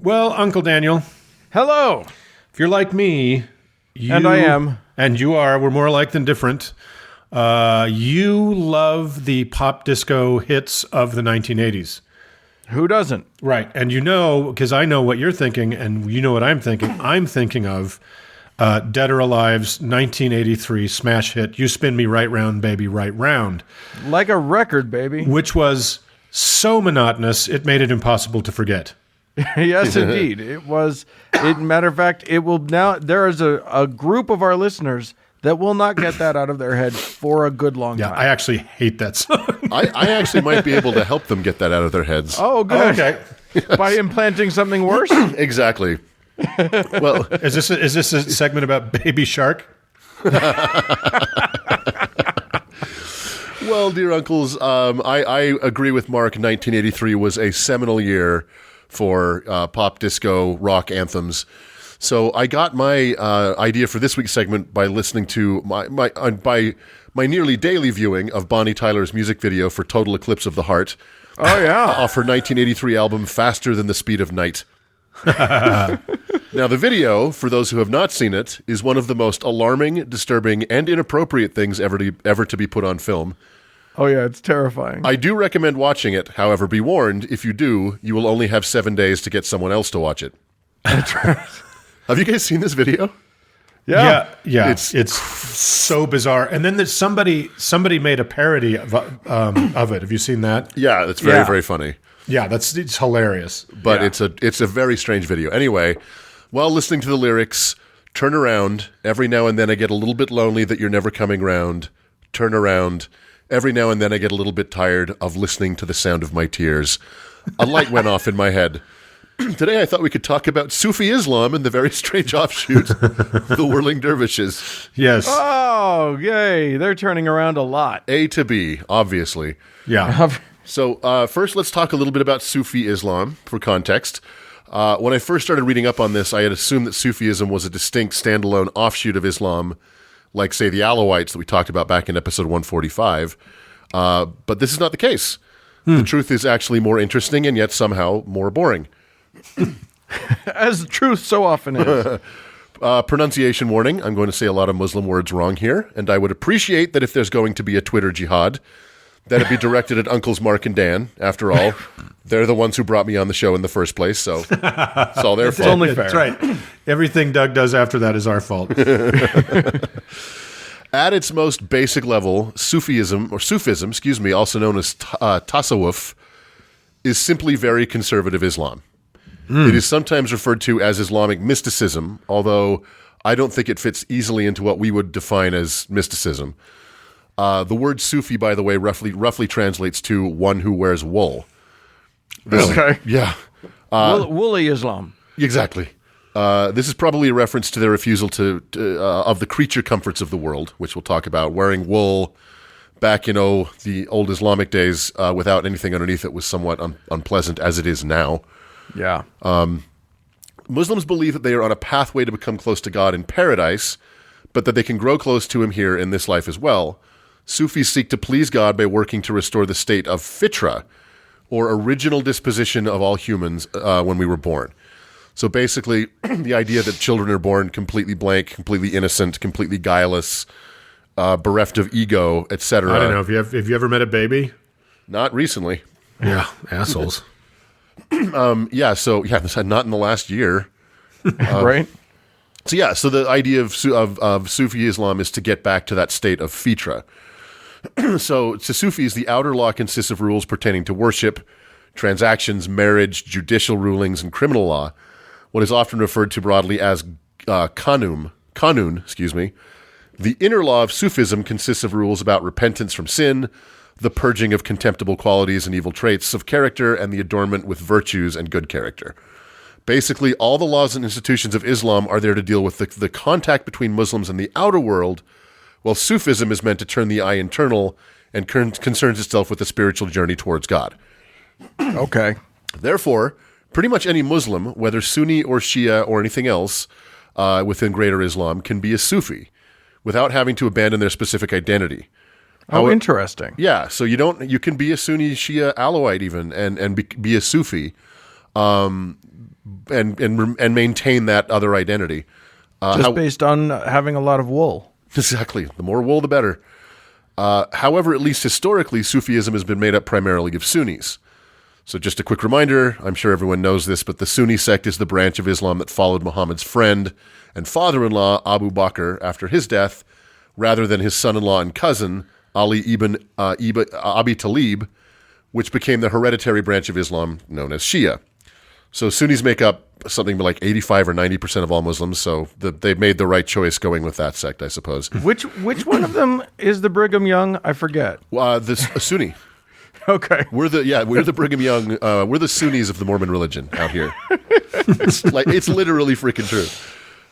Well, Uncle Daniel, Hello. if you're like me, And I am. And you are, we're more alike than different. You love the pop disco hits of the 1980s. Who doesn't? Right. And you know, because I know what you're thinking, and you know what I'm thinking. I'm thinking of Dead or Alive's 1983 smash hit, You Spin Me Right Round, Baby, Right Round. Like a record, baby. Which was so monotonous, it made it impossible to forget. Yes, indeed. It was. Matter of fact, it will now. There is a group of our listeners that will not get that out of their head for a good long Yeah, time. I actually hate that song. I actually might be able to help them get that out of their heads. Oh, good. Okay. By implanting something worse? Exactly. Well, Is this a segment about Baby Shark? well, dear uncles, I agree with Mark. 1983 was a seminal year for pop, disco, rock anthems. So I got my idea for this week's segment by listening to my nearly daily viewing of Bonnie Tyler's music video for Total Eclipse of the Heart. Oh, yeah. Off her 1983 album, Faster Than the Speed of Night. Now, the video, for those who have not seen it, is one of the most alarming, disturbing, and inappropriate things ever to be put on film. Oh, yeah. It's terrifying. I do recommend watching it. However, be warned, if you do, you will only have 7 days to get someone else to watch it. That's right. Have you guys seen this video? Yeah. Yeah. It's so bizarre. And then there's somebody made a parody of it. Have you seen that? Yeah, it's very, very funny. Yeah, it's hilarious. But Yeah. it's a very strange video. Anyway, while listening to the lyrics, turn around. Every now and then I get a little bit lonely that you're never coming round. Turn around. Every now and then I get a little bit tired of listening to the sound of my tears. A light went off in my head. Today I thought we could talk about Sufi Islam and the very strange offshoot, the Whirling Dervishes. Yes. Oh, yay. They're turning around a lot. A to B, obviously. Yeah. So first, let's talk a little bit about Sufi Islam for context. When I first started reading up on this, I had assumed that Sufism was a distinct standalone offshoot of Islam, like, say, the Alawites that we talked about back in episode 145. But this is not the case. The truth is actually more interesting and yet somehow more boring. As the truth so often is. Pronunciation warning. I'm going to say a lot of Muslim words wrong here, and I would appreciate that if there's going to be a Twitter jihad, that it be directed at Uncles Mark and Dan. After all, they're the ones who brought me on the show in the first place, so it's all their fault. only fair. That's right. Everything Doug does after that is our fault. At its most basic level, Sufism, also known as Tasawwuf, is simply very conservative Islam. It is sometimes referred to as Islamic mysticism, although I don't think it fits easily into what we would define as mysticism. The word Sufi, by the way, roughly translates to one who wears wool. Okay. Yeah. Woolly Islam. Exactly. This is probably a reference to their refusal of the creature comforts of the world, which we'll talk about. Wearing wool back in the old Islamic days without anything underneath it was somewhat unpleasant, as it is now. Yeah. Muslims believe that they are on a pathway to become close to God in paradise, but that they can grow close to him here in this life as well. Sufis seek to please God by working to restore the state of fitra, or original disposition of all humans when we were born. So basically, the idea that children are born completely blank, completely innocent, completely guileless, bereft of ego, etc. I don't know. Have you ever met a baby? Not recently. Yeah, assholes. Not in the last year. Right? So the idea of Sufi Islam is to get back to that state of fitra. So to Sufis, the outer law consists of rules pertaining to worship, transactions, marriage, judicial rulings, and criminal law. What is often referred to broadly as kanun. The inner law of Sufism consists of rules about repentance from sin, the purging of contemptible qualities and evil traits of character, and the adornment with virtues and good character. Basically, all the laws and institutions of Islam are there to deal with the contact between Muslims and the outer world, while Sufism is meant to turn the eye internal and concerns itself with the spiritual journey towards God. Okay. Therefore, pretty much any Muslim, whether Sunni or Shia or anything else within greater Islam, can be a Sufi without having to abandon their specific identity. Interesting. Yeah, so you can be a Sunni, Shia, Alawite even, and be a Sufi. and maintain that other identity. Based on having a lot of wool. Exactly. The more wool, the better. However, at least historically, Sufism has been made up primarily of Sunnis. So just a quick reminder, I'm sure everyone knows this, but the Sunni sect is the branch of Islam that followed Muhammad's friend and father-in-law, Abu Bakr, after his death, rather than his son-in-law and cousin, Ali ibn Abi Talib, which became the hereditary branch of Islam known as Shia. So Sunnis make up something like 85 or 90% of all Muslims, so they've made the right choice going with that sect, I suppose. Which one of them is the Brigham Young? I forget. A Sunni. Okay. We're the Brigham Young, we're the Sunnis of the Mormon religion out here. It's literally freaking true.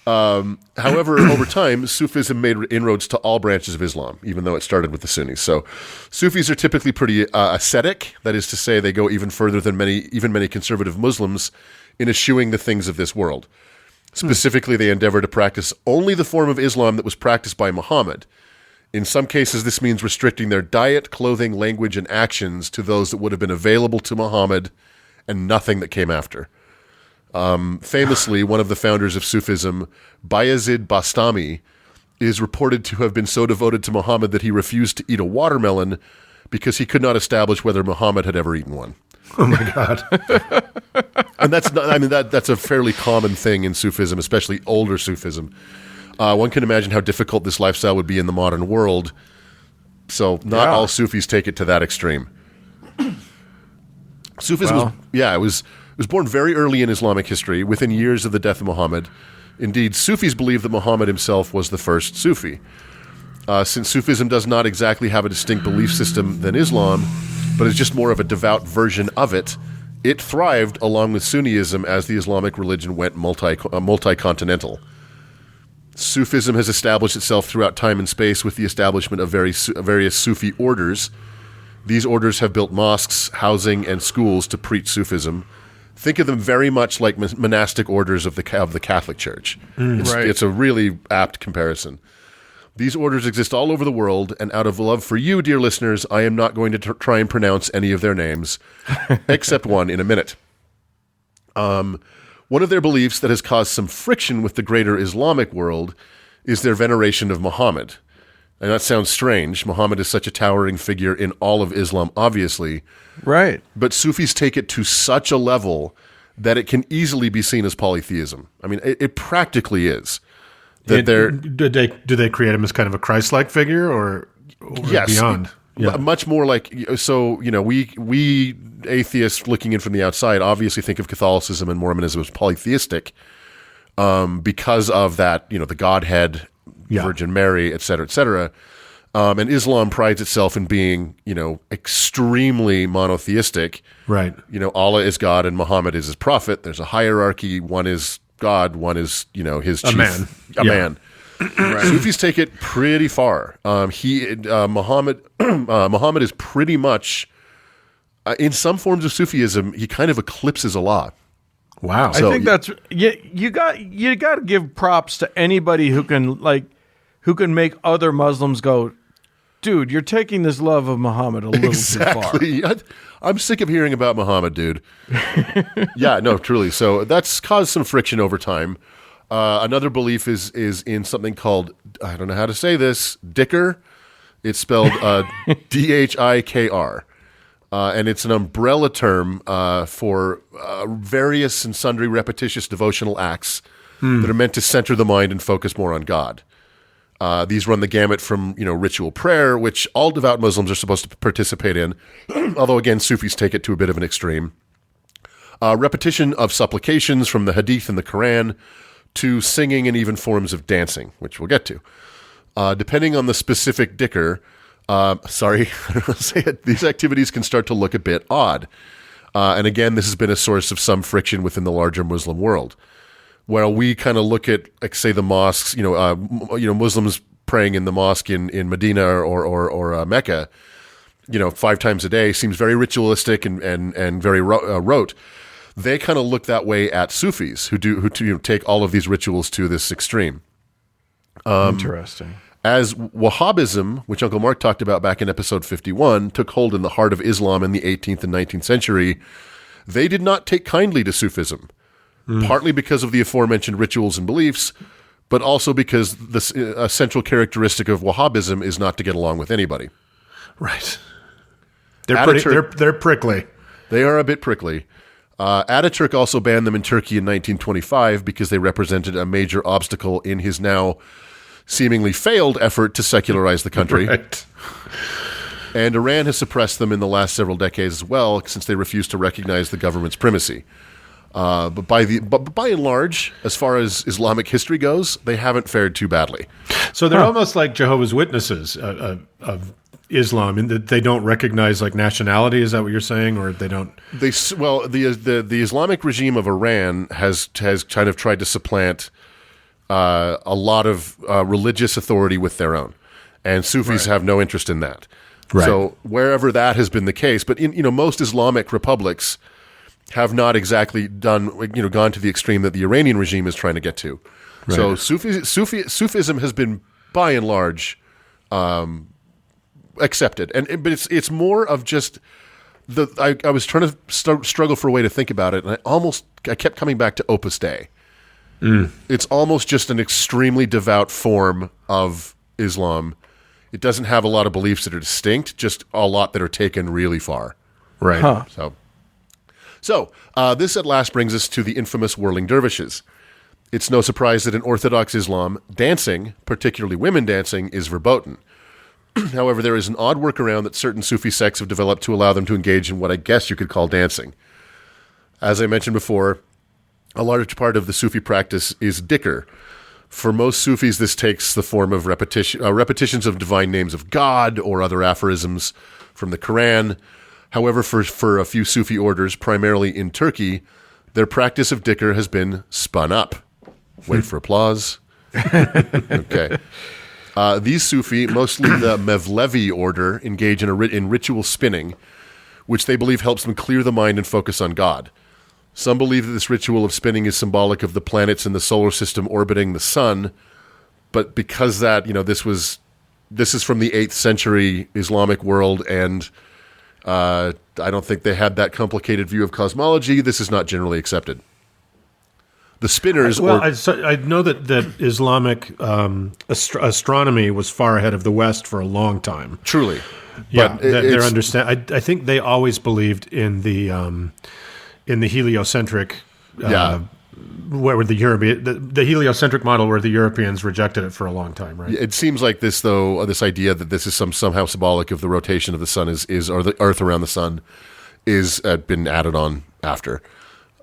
However, over time, Sufism made inroads to all branches of Islam, even though it started with the Sunnis. So Sufis are typically pretty ascetic. That is to say, they go even further than many conservative Muslims in eschewing the things of this world. Specifically, they endeavor to practice only the form of Islam that was practiced by Muhammad. In some cases, this means restricting their diet, clothing, language, and actions to those that would have been available to Muhammad and nothing that came after. Famously, one of the founders of Sufism, Bayezid Bastami, is reported to have been so devoted to Muhammad that he refused to eat a watermelon because he could not establish whether Muhammad had ever eaten one. Oh my God. And that's a fairly common thing in Sufism, especially older Sufism. One can imagine how difficult this lifestyle would be in the modern world. So not all Sufis take it to that extreme. Sufism was born very early in Islamic history, within years of the death of Muhammad. Indeed, Sufis believe that Muhammad himself was the first Sufi. Since Sufism does not exactly have a distinct belief system than Islam, but is just more of a devout version of it, it thrived along with Sunniism as the Islamic religion went multi-continental. Sufism has established itself throughout time and space with the establishment of various Sufi orders. These orders have built mosques, housing, and schools to preach Sufism. Think of them very much like monastic orders of the Catholic Church. It's a really apt comparison. These orders exist all over the world, and out of love for you, dear listeners, I am not going to try and pronounce any of their names, except one in a minute. One of their beliefs that has caused some friction with the greater Islamic world is their veneration of Muhammad. And that sounds strange. Muhammad is such a towering figure in all of Islam, obviously. Right. But Sufis take it to such a level that it can easily be seen as polytheism. I mean, it practically is. That do they create him as kind of a Christ-like figure or yes, beyond? Yeah. Much more like, so, we atheists looking in from the outside obviously think of Catholicism and Mormonism as polytheistic because of that, the Godhead, Virgin Mary, et cetera, et cetera. And Islam prides itself in being, extremely monotheistic. Right. Allah is God and Muhammad is his prophet. There's a hierarchy. One is God. One is, his chief. A man. Right. Sufis take it pretty far. Muhammad is pretty much, in some forms of Sufism, he kind of eclipses Allah. Wow. I think that's you got to give props to anybody who can make other Muslims go, dude, you're taking this love of Muhammad a little too far. I'm sick of hearing about Muhammad, dude. Yeah, no, truly. So that's caused some friction over time. Another belief is in something called, I don't know how to say this, Dhikr. It's spelled Dhikr. And it's an umbrella term for various and sundry repetitious devotional acts that are meant to center the mind and focus more on God. These run the gamut from ritual prayer, which all devout Muslims are supposed to participate in, although again Sufis take it to a bit of an extreme. Repetition of supplications from the Hadith and the Quran, to singing and even forms of dancing, which we'll get to. Depending on the specific dhikr, these activities can start to look a bit odd. And again, this has been a source of some friction within the larger Muslim world, where we kind of look at, like, say, the mosques, Muslims praying in the mosque in Medina or Mecca, 5 times a day seems very ritualistic and very rote. They kind of look that way at Sufis who take all of these rituals to this extreme. Interesting. As Wahhabism, which Uncle Mark talked about back in episode 51, took hold in the heart of Islam in the 18th and 19th century, they did not take kindly to Sufism, partly because of the aforementioned rituals and beliefs, but also because a central characteristic of Wahhabism is not to get along with anybody. Right. They're prickly. They are a bit prickly. Ataturk also banned them in Turkey in 1925 because they represented a major obstacle in his now seemingly failed effort to secularize the country. Right. And Iran has suppressed them in the last several decades as well, since they refused to recognize the government's primacy. But by and large, as far as Islamic history goes, they haven't fared too badly. So they're almost like Jehovah's Witnesses of Islam, in that they don't recognize like nationality. Is that what you're saying, or they don't? The Islamic regime of Iran has kind of tried to supplant a lot of religious authority with their own, and Sufis have no interest in that. Right. So wherever that has been the case, but most Islamic republics have not exactly gone to the extreme that the Iranian regime is trying to get to. Right. So Sufism has been by and large accepted, but it's more of just I was trying to struggle for a way to think about it, and I kept coming back to Opus Dei. It's almost just an extremely devout form of Islam. It doesn't have a lot of beliefs that are distinct, just a lot that are taken really far. Right. Huh. So this at last brings us to the infamous whirling dervishes. It's no surprise that in Orthodox Islam, dancing, particularly women dancing, is verboten. However, there is an odd workaround that certain Sufi sects have developed to allow them to engage in what I guess you could call dancing. As I mentioned before, a large part of the Sufi practice is dhikr. For most Sufis, this takes the form of repetitions of divine names of God or other aphorisms from the Quran. However, for a few Sufi orders, primarily in Turkey, their practice of dhikr has been spun up. Wait for applause. Okay. These Sufi, mostly the Mevlevi order, engage in ritual spinning, which they believe helps them clear the mind and focus on God. Some believe that this ritual of spinning is symbolic of the planets in the solar system orbiting the sun, but because that, this is from the 8th century Islamic world, and I don't think they had that complicated view of cosmology. This is not generally accepted. The spinners... I know that Islamic astronomy was far ahead of the West for a long time. Truly. Yeah, I think they always believed in the heliocentric... where the heliocentric model, where the Europeans rejected it for a long time, right? It seems like this idea that this is somehow symbolic of the rotation of the sun or the Earth around the sun is been added on after.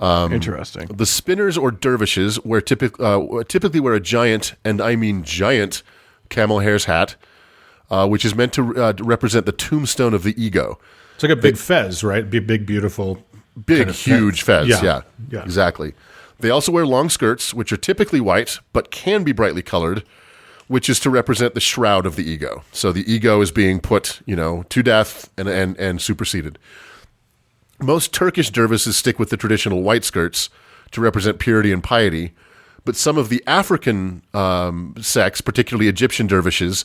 Interesting. The spinners or dervishes typically wear a giant, and I mean giant, camel hair's hat, which is meant to represent the tombstone of the ego. It's like a big fez, right? Big, beautiful, big, huge fez. Yeah, exactly. They also wear long skirts, which are typically white, but can be brightly colored, which is to represent the shroud of the ego. So the ego is being put, to death and superseded. Most Turkish dervishes stick with the traditional white skirts to represent purity and piety, but some of the African sects, particularly Egyptian dervishes,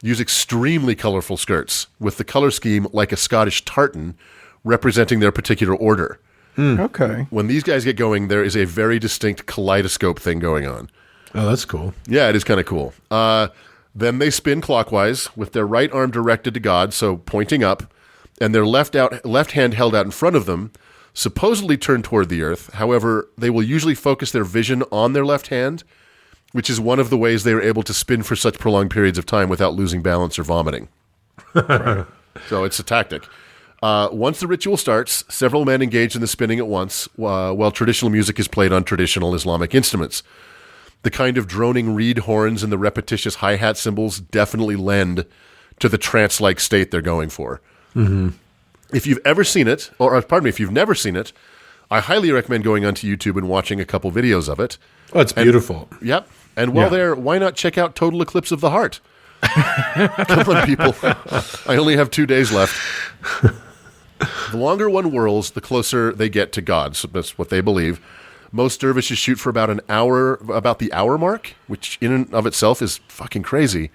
use extremely colorful skirts, with the color scheme like a Scottish tartan, representing their particular order. Okay. When these guys get going, there is a very distinct kaleidoscope thing going on. Oh, that's cool. Yeah, it is kind of cool. Then they spin clockwise with their right arm directed to God, so pointing up, and their left hand held out in front of them, supposedly turned toward the earth. However, they will usually focus their vision on their left hand, which is one of the ways they are able to spin for such prolonged periods of time without losing balance or vomiting. So it's a tactic. Once the ritual starts, several men engage in the spinning at once, while traditional music is played on traditional Islamic instruments. The kind of droning reed horns and the repetitious hi-hat cymbals definitely lend to the trance-like state they're going for. Mm-hmm. If you've ever seen it, if you've never seen it, I highly recommend going onto YouTube and watching a couple videos of it. Oh, it's beautiful. Yep. And while there, why not check out Total Eclipse of the Heart? Come on, people. I only have 2 days left. The longer one whirls, the closer they get to God. So that's what they believe. Most dervishes shoot for about the hour mark, which in and of itself is fucking crazy.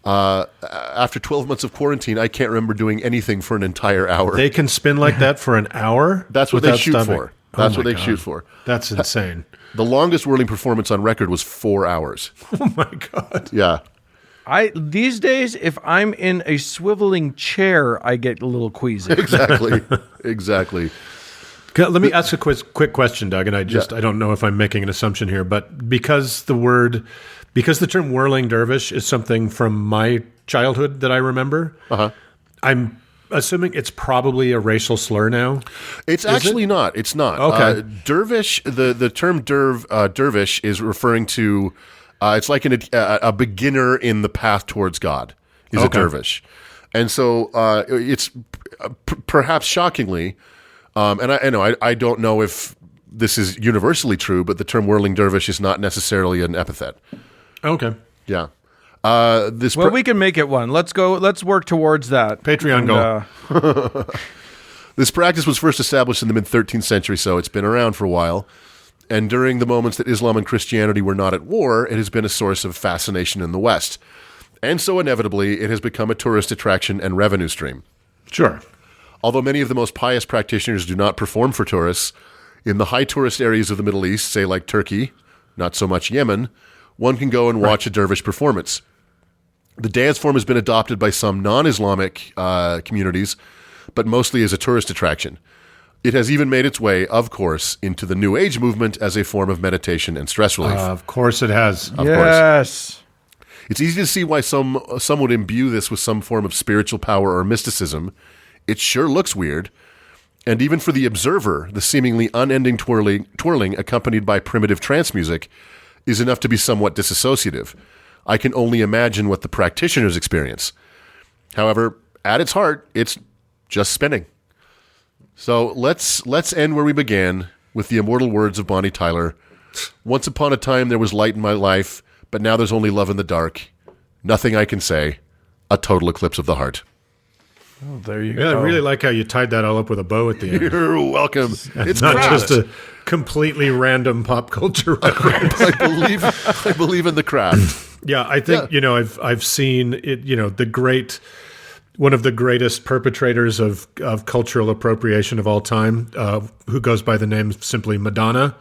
After 12 months of quarantine, I can't remember doing anything for an entire hour. They can spin like that for an hour? That's what they without shoot stopping? for. That's what they God. shoot for. That's insane. The longest whirling performance on record was 4 hours. Oh, my God. Yeah. These days, if I'm in a swiveling chair, I get a little queasy. Exactly. Exactly. Let me ask a quick question, Doug, and I don't know if I'm making an assumption here, but because the term whirling dervish is something from my childhood that I remember, I'm assuming it's probably a racial slur now. It's actually not. It's not. Okay. Dervish, the term dervish is referring to, it's like a beginner in the path towards God is a dervish. And so it's perhaps shockingly, and I don't know if this is universally true, but the term whirling dervish is not necessarily an epithet. Okay. Yeah. We can make it one. Let's go. Let's work towards that. Patreon goal. This practice was first established in the mid-13th century, so it's been around for a while. And during the moments that Islam and Christianity were not at war, it has been a source of fascination in the West. And so inevitably, it has become a tourist attraction and revenue stream. Sure. Although many of the most pious practitioners do not perform for tourists, in the high tourist areas of the Middle East, say like Turkey, not so much Yemen, one can go and watch a dervish performance. The dance form has been adopted by some non-Islamic communities, but mostly as a tourist attraction. It has even made its way, of course, into the New Age movement as a form of meditation and stress relief. Of course it has. Of course. It's easy to see why some would imbue this with some form of spiritual power or mysticism. It sure looks weird. And even for the observer, the seemingly unending twirling accompanied by primitive trance music is enough to be somewhat disassociative. I can only imagine what the practitioners experience. However, at its heart, it's just spinning. So let's end where we began with the immortal words of Bonnie Tyler. Once upon a time there was light in my life, but now there's only love in the dark. Nothing I can say. A total eclipse of the heart. Oh, there you Yeah, go. I really like how you tied that all up with a bow at the end. You're welcome. It's not craft. just a completely random pop culture reference. I believe in the craft. Yeah, I think I've seen it. One of the greatest perpetrators of cultural appropriation of all time, who goes by the name simply Madonna.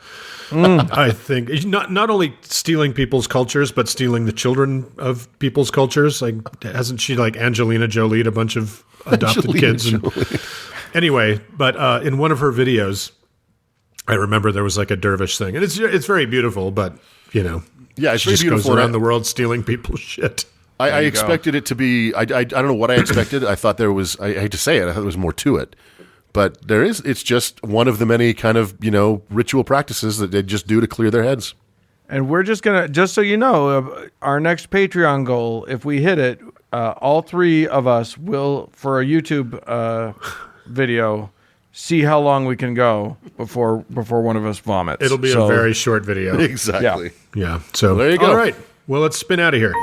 I think not only stealing people's cultures, but stealing the children of people's cultures. Like, hasn't she like Angelina Jolied a bunch of adopted kids? Anyway, but in one of her videos, I remember there was like a dervish thing, and it's very beautiful, but yeah, it's she very just beautiful. goes around the world stealing people's shit. I expected it to be. I don't know what I expected. I thought there was. I hate to say it. I thought there was more to it, but there is. It's just one of the many kind of ritual practices that they just do to clear their heads. And we're just gonna, just so you know, our next Patreon goal, if we hit it, all three of us will, for a YouTube video, see how long we can go before one of us vomits. It'll be a very short video. Exactly. Yeah. So there you go. All right. Well, let's spin out of here.